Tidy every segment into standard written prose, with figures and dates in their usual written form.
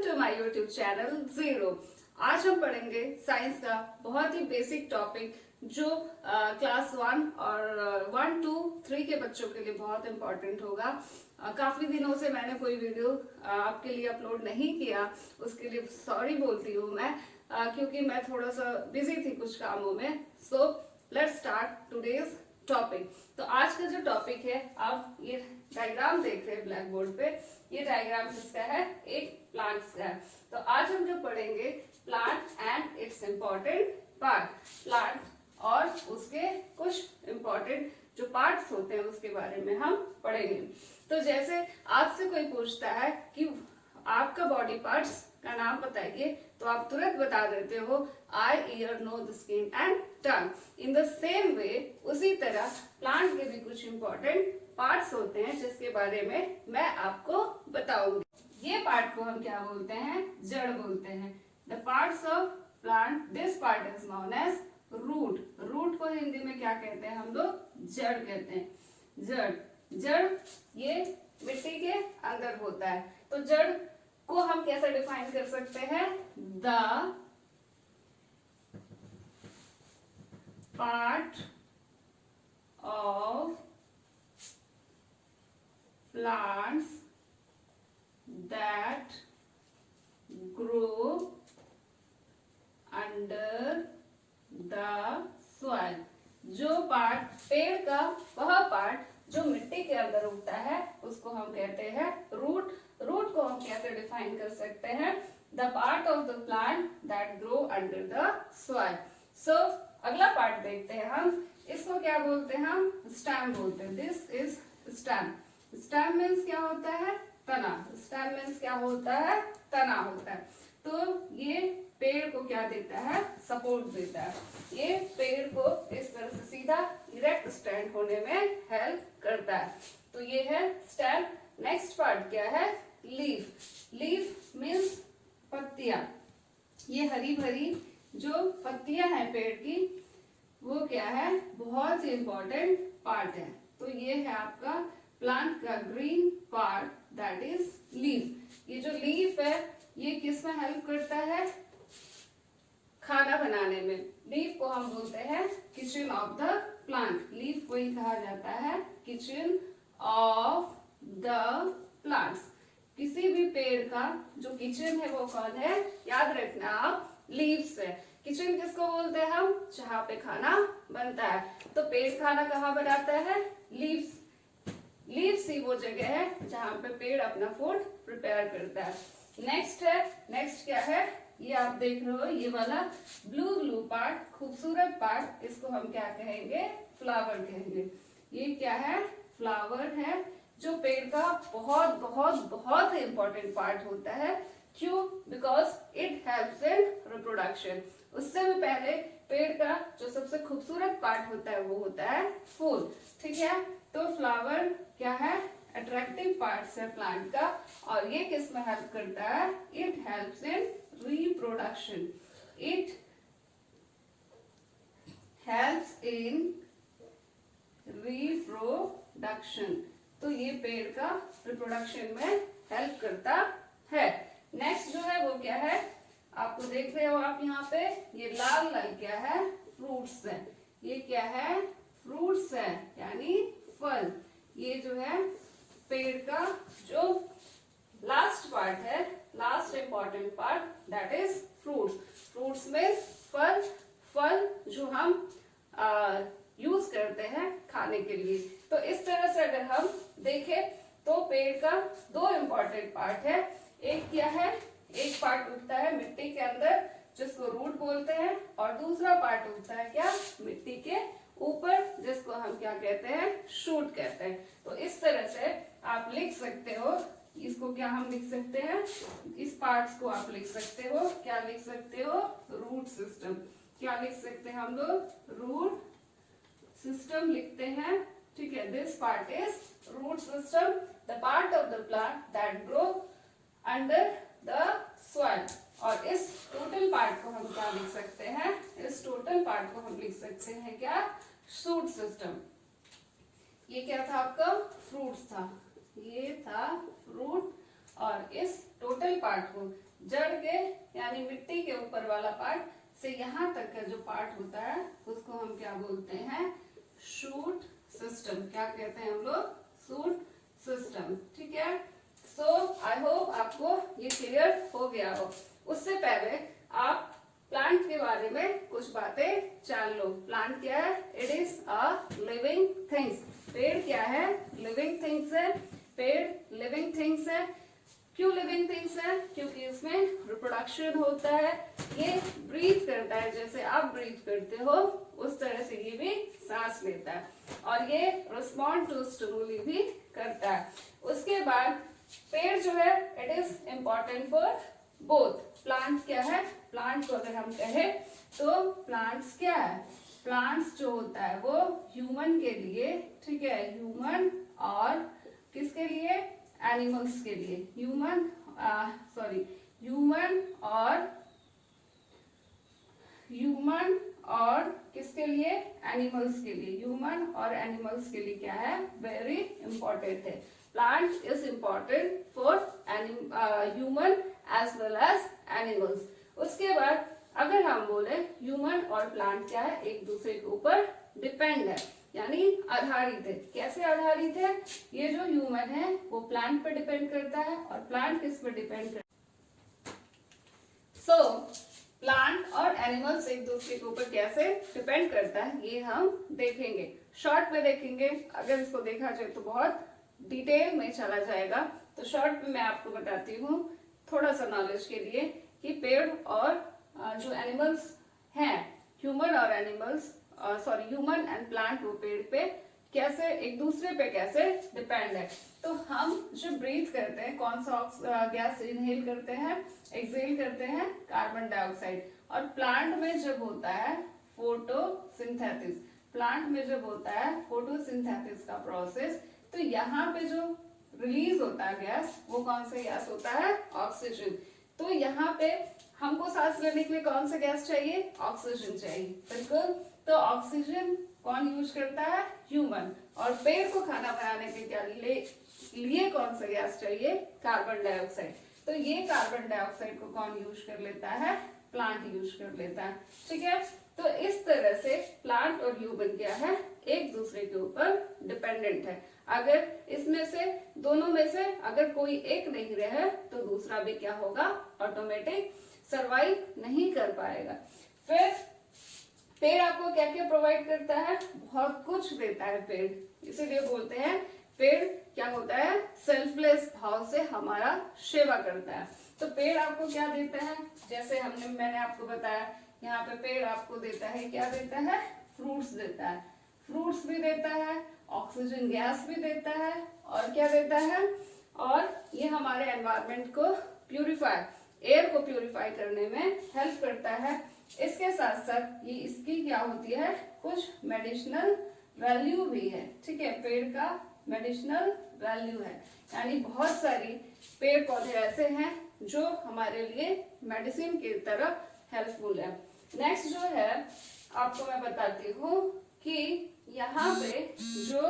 To my YouTube channel zero. आज हम पढ़ेंगे साइंस का बहुत ही बेसिक टॉपिक जो क्लास 1 और 1, 2, 3 के बच्चों के लिए बहुत इंपॉर्टेंट होगा। काफी दिनों से मैंने कोई वीडियो आपके लिए अपलोड नहीं किया, उसके लिए सॉरी बोलती हूँ मैं, क्योंकि मैं थोड़ा सा बिजी थी कुछ कामों में। So let's start today's topic. तो आज का जो टॉपिक है, आप ये डायग्राम देख रहे हैं ब्लैक बोर्ड पे, ये डायग्राम किसका है? एक प्लांट्स का है। तो आज हम जो पढ़ेंगे plant and it's important part, plant और उसके कुछ इम्पोर्टेंट जो पार्ट्स होते हैं उसके बारे में हम पढ़ेंगे। तो जैसे आपसे कोई पूछता है कि आपका बॉडी पार्ट्स का नाम बताइए, तो आप तुरंत बता देते हो eye, ear, nose, skin and tongue. In the same way उसी तरह प्लांट के भी कुछ इंपॉर्टेंट पार्ट्स होते हैं जिसके बारे में मैं आपको बताऊंगी। ये पार्ट को हम क्या बोलते हैं? जड़ बोलते हैं। The parts of plant, this part is known as root. Root को हिंदी में क्या कहते हैं हम लोग? जड़ कहते हैं। जड़ ये मिट्टी के अंदर होता है। तो जड़ को हम कैसे डिफाइन कर सकते हैं? The part of plants that grow under the soil। जो पार्ट पेड़ का, वह पार्ट जो मिट्टी के अंदर उगता है उसको हम कहते हैं रूट। रूट को हम कैसे डिफाइन कर सकते हैं? The part of the plant that grow under the soil. So अगला पार्ट देखते हैं हम, इसको क्या बोलते हैं? हम स्टेम बोलते हैं। This is stem. Stem means क्या होता है? तना। स्टेम मीन्स क्या होता है? तना होता है। तो ये पेड़ को क्या देता है? सपोर्ट देता है। ये पेड़ को इस तरह से सीधा इरेक्ट स्टैंड होने में हेल्प करता है। तो ये है स्टेम। नेक्स्ट पार्ट क्या है? लीफ। लीफ मीन्स पत्तियां। ये हरी भरी जो पत्तियां हैं पेड़ की, वो क्या है? बहुत ही इंपॉर्टेंट पार्ट है। तो ये है आपका प्लांट का green part, that is leaf. ये जो लीफ है ये किस में हेल्प करता है? खाना बनाने में। लीफ को हम बोलते हैं kitchen of the plant. Leaf को ही कहा जाता है किचन ऑफ द प्लांट्स। किसी भी पेड़ का जो किचन है वो कौन है? याद रखना आप, लीव्स है। किचन किसको बोलते हैं हम? जहाँ पे खाना बनता है। तो पेड़ खाना कहाँ बनाता है? लीव्स। लीव्स ही वो जगह है जहाँ पे पेड़ अपना फूड प्रिपेयर करता है। नेक्स्ट है, नेक्स्ट क्या है? ये आप देख रहे हो, ये वाला ब्लू ब्लू पार्ट, खूबसूरत पार्ट, इसको हम क्या कहेंगे? फ्लावर कहेंगे। ये क्या है? फ्लावर है, जो पेड़ का बहुत बहुत बहुत इंपॉर्टेंट पार्ट होता है। क्यों? Because it helps in reproduction. उससे भी पहले पेड़ का जो सबसे खूबसूरत पार्ट होता है वो होता है फूल। ठीक है, तो फ्लावर क्या है? अट्रैक्टिव पार्ट्स है प्लांट का। और ये किस में हेल्प करता है? It helps in reproduction. It helps in reproduction. तो ये पेड़ का रिप्रोडक्शन में हेल्प करता है। नेक्स्ट जो है वो क्या है? आपको देख रहे हो आप यहाँ पे, ये लाल लाल क्या है? फ्रूट्स है। ये क्या है? फ्रूट्स है, यानी फल। ये जो है पेड़ का जो लास्ट पार्ट है, last important part, that is fruits. Fruits में फल, फल जो हम यूज करते हैं खाने के लिए। तो इस तरह से अगर हम देखें तो पेड़ का दो इंपॉर्टेंट पार्ट है। एक क्या है? एक पार्ट उगता है मिट्टी के अंदर जिसको रूट बोलते हैं, और दूसरा पार्ट उगता है क्या? मिट्टी के ऊपर, जिसको हम क्या कहते हैं? शूट कहते हैं। तो इस तरह से आप लिख सकते हो, इसको क्या हम लिख सकते हैं? इस पार्ट्स को आप लिख सकते हो, क्या लिख सकते हो? Root system. क्या लिख सकते हैं हम लोग? रूट सिस्टम लिखते हैं। ठीक है, this part is root system, the part of the plant that grow under the soil. और इस टोटल पार्ट को हम क्या लिख सकते हैं? इस टोटल पार्ट को हम लिख सकते हैं क्या? Shoot system. ये क्या था आपका? फ्रूट्स था, ये था फ्रूट, और इस टोटल पार्ट को, जड़ के यानी मिट्टी के ऊपर वाला पार्ट से यहाँ तक का जो पार्ट होता है उसको हम क्या बोलते हैं, शूट सिस्टम। क्या कहते हैं हम लोग, शूट सिस्टम। ठीक है, सो आई होप आपको ये क्लियर हो गया हो। उससे पहले आप प्लांट के बारे में कुछ बातें जान लो। प्लांट क्या है, it is a living things. पेड़ क्या है, लिविंग थिंग्स है। पेड़ लिविंग थिंग्स है। क्यों लिविंग थिंग्स है, क्योंकि इसमें रिप्रोडक्शन होता है, ये ब्रीथ करता है, जैसे आप ब्रीथ करते हो उस तरह से ये भी सांस लेता है, और ये रिस्पॉन्ड टू स्टिमुली भी करता है। उसके बाद पेड़ जो है it is important for both. Plant क्या है, प्लांट को अगर हम कहें तो प्लांट्स क्या है, प्लांट्स जो होता है वो ह्यूमन के लिए, ठीक है, ह्यूमन और किसके लिए, एनिमल्स के लिए, ह्यूमन और किसके लिए, एनिमल्स के लिए, ह्यूमन और एनिमल्स के लिए क्या है, वेरी इंपॉर्टेंट है। Plant is important for human as well as animals. उसके बाद अगर हम बोले ह्यूमन और प्लांट क्या है, एक दूसरे के ऊपर डिपेंड है, यानी आधारित है। कैसे आधारित है, ये जो ह्यूमन है वो प्लांट पर डिपेंड करता है और प्लांट किस पर डिपेंड करता है। सो प्लांट और एनिमल्स एक दूसरे के ऊपर कैसे डिपेंड करता है ये हम देखेंगे, शॉर्ट में देखेंगे। अगर इसको देखा जाए तो बहुत डिटेल में चला जाएगा, तो शॉर्ट में मैं आपको बताती हूँ थोड़ा सा नॉलेज के लिए कि पेड़ और जो एनिमल्स हैं, ह्यूमन और एनिमल्स, ह्यूमन एंड प्लांट, वो पेड़ पे कैसे एक दूसरे पे कैसे डिपेंड है। तो हम जो ब्रीथ करते हैं, कौन सा गैस इनहेल करते हैं, एक्सहेल करते हैं, कार्बन डाइऑक्साइड। और प्लांट में जब होता है फोटोसिंथेसिस, प्लांट में जब होता है फोटोसिंथेसिस का प्रोसेस, तो यहाँ पे जो रिलीज होता है गैस, वो कौन सा गैस होता है, ऑक्सीजन। तो यहाँ पे हमको सांस लेने के लिए कौन सा गैस चाहिए, ऑक्सीजन चाहिए, बिल्कुल। तो ऑक्सीजन कौन यूज करता है, ह्यूमन। और पेड़ को खाना बनाने के क्या लिए कौन सा गैस चाहिए, कार्बन डाइऑक्साइड। तो ये कार्बन डाइऑक्साइड को कौन यूज कर लेता है, प्लांट यूज कर लेता है। ठीक है, तो इस तरह से प्लांट और ह्यूमन क्या है, एक दूसरे के ऊपर डिपेंडेंट है। अगर इसमें से दोनों में से अगर कोई एक नहीं रहे तो दूसरा भी क्या होगा, ऑटोमेटिक सरवाइव नहीं कर पाएगा। फिर पेड़ आपको क्या क्या प्रोवाइड करता है, बहुत कुछ देता है पेड़, इसीलिए बोलते हैं पेड़ क्या होता है, सेल्फलेस भाव से हमारा सेवा करता है। तो पेड़ आपको क्या देता है, जैसे मैंने आपको बताया, यहाँ पे पेड़ आपको देता है, क्या देता है, फ्रूट्स देता है, फ्रूट्स भी देता है, ऑक्सीजन गैस भी देता है, और क्या देता है, और ये हमारे एनवायरनमेंट को प्यूरिफाई, एयर को प्यूरिफाई करने में हेल्प करता है। इसके साथ साथ ये इसकी क्या होती है, कुछ मेडिसिनल वैल्यू भी है। ठीक है, पेड़ का मेडिसिनल वैल्यू है, यानी बहुत सारी पेड़ पौधे ऐसे हैं जो हमारे लिए मेडिसिन की तरह हेल्पफुल है। नेक्स्ट जो है आपको मैं बताती हूँ कि यहाँ पे जो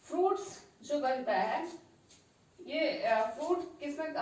फ्रूट्स जो बनता है, ये फ्रूट किसमें,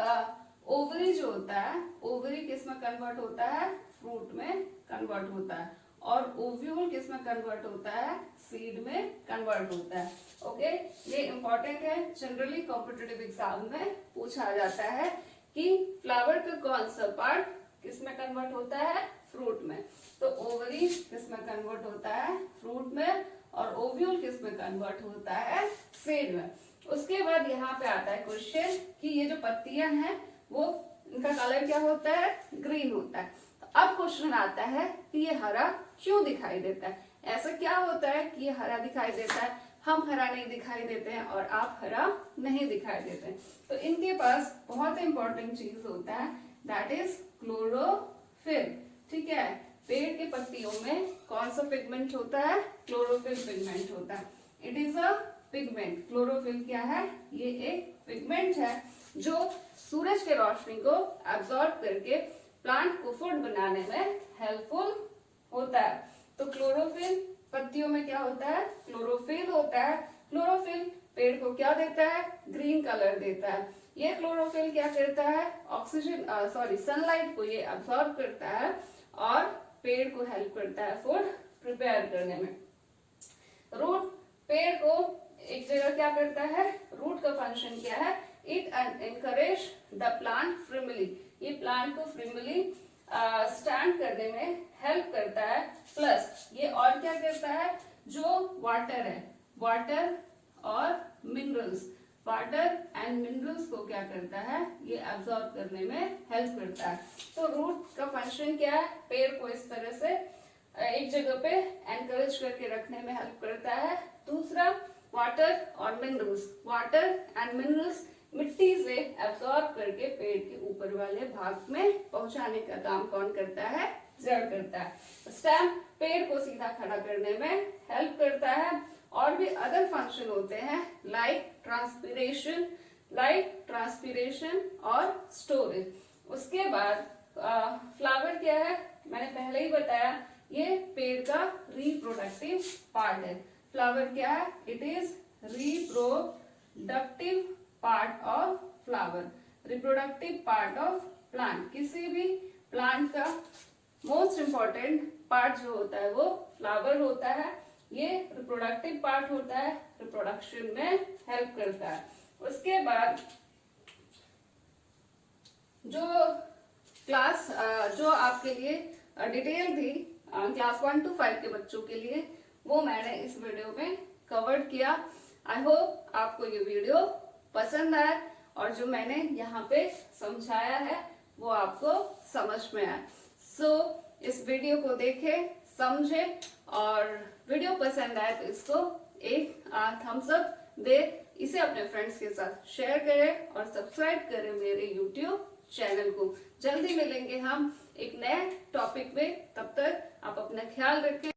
ओवरी जो होता है, ओवरी किसमें कन्वर्ट होता है, फ्रूट में कन्वर्ट होता है, और ओव्यूल किसमें कन्वर्ट होता है, सीड में कन्वर्ट होता है। ओके, ये इंपॉर्टेंट है, जनरली कॉम्पिटिटिव एग्जाम में पूछा जाता है कि फ्लावर का कौन सा पार्ट किसमें कन्वर्ट होता है, फ्रूट में। तो ओवरी किसमें कन्वर्ट होता है, फ्रूट में, और ओव्यूल किसमें कन्वर्ट होता है, सीड में। उसके बाद यहाँ पे आता है क्वेश्चन कि ये जो पत्तियां हैं वो इनका कलर क्या होता है, ग्रीन होता है। तो अब क्वेश्चन आता है कि ये हरा क्यों दिखाई देता है, ऐसा क्या होता है कि ये हरा दिखाई देता है, हम हरा नहीं दिखाई देते हैं और आप हरा नहीं दिखाई देते हैं। तो इनके पास बहुत इंपॉर्टेंट चीज होता है, दैट इज क्लोरोफिल। ठीक है, पेड़ के पत्तियों में कौन सा पिगमेंट होता है, क्लोरोफिल पिगमेंट होता है। It is a pigment. Chlorophyll क्या है, ये एक पिगमेंट है जो सूरज के रोशनी को एब्जॉर्ब करके प्लांट को फूड बनाने में हेल्पफुल होता है। तो क्लोरोफिल पत्तियों में क्या होता है, क्लोरोफिल होता है। क्लोरोफिल पेड़ को क्या देता है, ग्रीन कलर देता है। ये क्लोरोफिल क्या करता है, ऑक्सीजन सनलाइट को ये अब्सॉर्ब करता है और पेड़ को हेल्प करता है फूड प्रिपेयर करने में। रूट पेड़ को एक जगह क्या करता है, रूट का फंक्शन क्या है, इट एनकरेज द प्लांट फ्रीमली, ये प्लांट को फ्रीमली स्टैंड करने में हेल्प करता है। प्लस ये और क्या करता है, जो वाटर है, वाटर और मिनरल्स, वाटर एंड मिनरल्स को क्या करता है, ये एब्सॉर्ब करने में हेल्प करता है। तो रूट का फंक्शन क्या है, पेड़ को इस तरह से एक जगह पे एनकरेज करके रखने में हेल्प करता है। दूसरा वाटर और मिनरल्स, वाटर एंड मिनरल्स मिट्टी से एब्सॉर्ब करके पेड़ के ऊपर वाले भाग में पहुंचाने का काम कौन करता है, जड़ करता है। स्टेम पेड़ को सीधा खड़ा करने में हेल्प करता है। और भी अदर फंक्शन होते हैं लाइक ट्रांसपीरेशन और स्टोरेज। उसके बाद फ्लावर क्या है, मैंने पहले ही बताया, ये पेड़ का रिप्रोडक्टिव पार्ट है। फ्लावर क्या है, it is reproductive part of flower, reproductive part of plant. किसी भी प्लांट का मोस्ट इंपॉर्टेंट पार्ट जो होता है वो फ्लावर होता है। ये रिप्रोडक्टिव पार्ट होता है, रिप्रोडक्शन में हेल्प करता है। उसके बाद जो आपके लिए डिटेल थी क्लास 1 to 5 के बच्चों के लिए, वो मैंने इस वीडियो में कवर किया। आई होप आपको ये वीडियो पसंद आया और जो मैंने यहाँ पे समझाया है वो आपको समझ में आए। सो इस वीडियो को देखें, समझे और वीडियो पसंद आए तो इसको एक थम्स अप दे, इसे अपने फ्रेंड्स के साथ शेयर करें और सब्सक्राइब करें मेरे यूट्यूब चैनल को। जल्दी मिलेंगे हम एक नए टॉपिक में, तब तक आप अपना ख्याल रखें।